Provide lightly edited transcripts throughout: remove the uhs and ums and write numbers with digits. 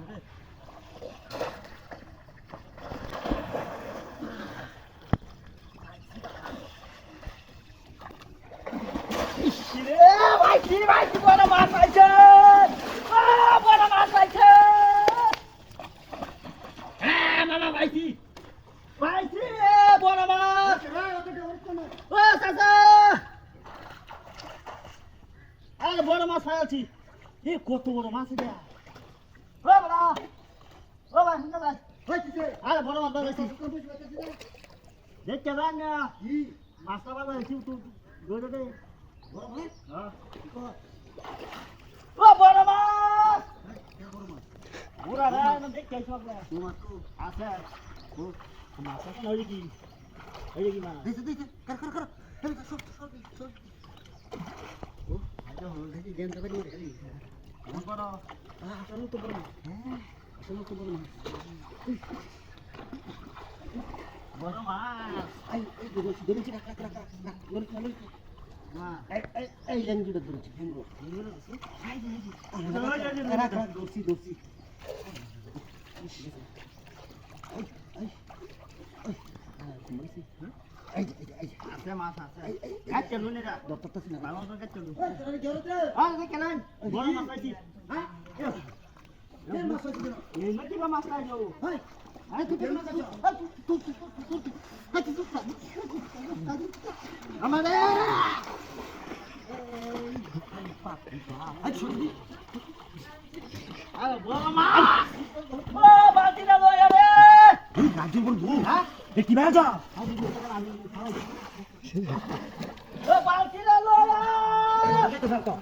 ভাই বড় মাছ পাইছে, বড় মাছ পাইছে। হ্যাঁ মামা পাইছি, পাইছি বড় মাছ। ও চাচা, আরে বড় মাছ পাইছি। এ কত বড় মাছ এটা। ও বড়, ও ভাই শুনতে ভাই, আরে বড় মাছ পাইছি। দেখতে পান না মাছটা পাইছি তুই ধরে দে। ও বড় মাছ, বুড়া রে না দেখতে সব রে তোমার তো আছে। ও মাছ আছে না ওই কি, এই কি মাছ দিতে দিতে কর কর কর, এই তো সব সব সব। ও আজ হল দেখি দেন তবে রে মন বড়। আসলে তো বড় হ্যাঁ, আসলে তো বড় মাছ, বড় মাছ। এই এই ধরেছি রাখ রাখ রাখ রাখ ধরেছি। হ্যাঁ এই লেঙ্গুটা ধরেছি, লেঙ্গু লেঙ্গুটা ধরেছি। রাখ রাখ ধরছি ধরছি। আছে মাছ আছে, কাটতে লুন এটা দত্ততা না বাবা তো কাটতে লুন। আরে দেখেন বড় মাছ পাইছি। হ্যাঁ এই মাছ পাইছি, এই মাছ কি মাছ পাই যাও। হ্যাঁ আরে তুই মাছ আছো, তুই আমারে আরে বড় মাছ, ও বালতিটা লয় রে। তুই রাজু বন্ধু হ্যাঁ দেখি না যা, ও বালতিটা লয় দেখো তো।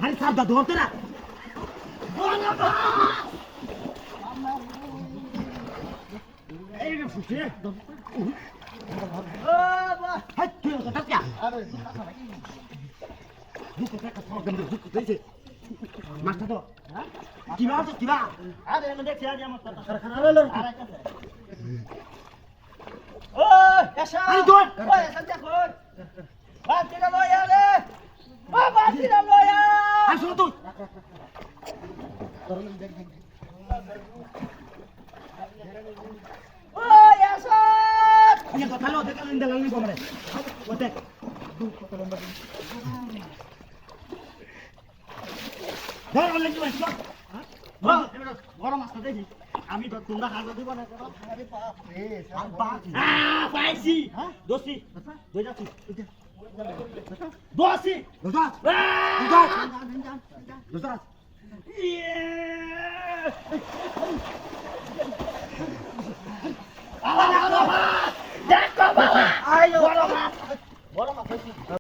আরে সাব দা ধরতে না বড় মাছ। এই রে ফুটে ও বাহ হাই তুই তো টাকা। আরে দুটো টাকা সব গন্ধ দুটো দিয়েছে মাছটা তো। হ্যাঁ কি মাছ কি মাছ? আরে আমি দেখছি আজ আমার কথা খারাপ হলো। আরে কাছে ও এসা আরে দৌড় ও এসা দেখো বালতিটা লয় রে, ও বালতিটা লয় আসো তুই ধরুন দেখ দেখ ও এসা আরে কথা লো দেখো ইন্দা লাগলি কোমরে ও দেখ কত লম্বা ধর লাগলি মাছ। হ্যাঁ বড় মাছটা দেখি আমি তো তোমরা হাতে দিব না করো। আরে বাপ রে আর বাপ পাইছি। হ্যাঁ দোসি দই যাচ্ছি দোসি দোসাস দোসাস দোসাস ইয়ে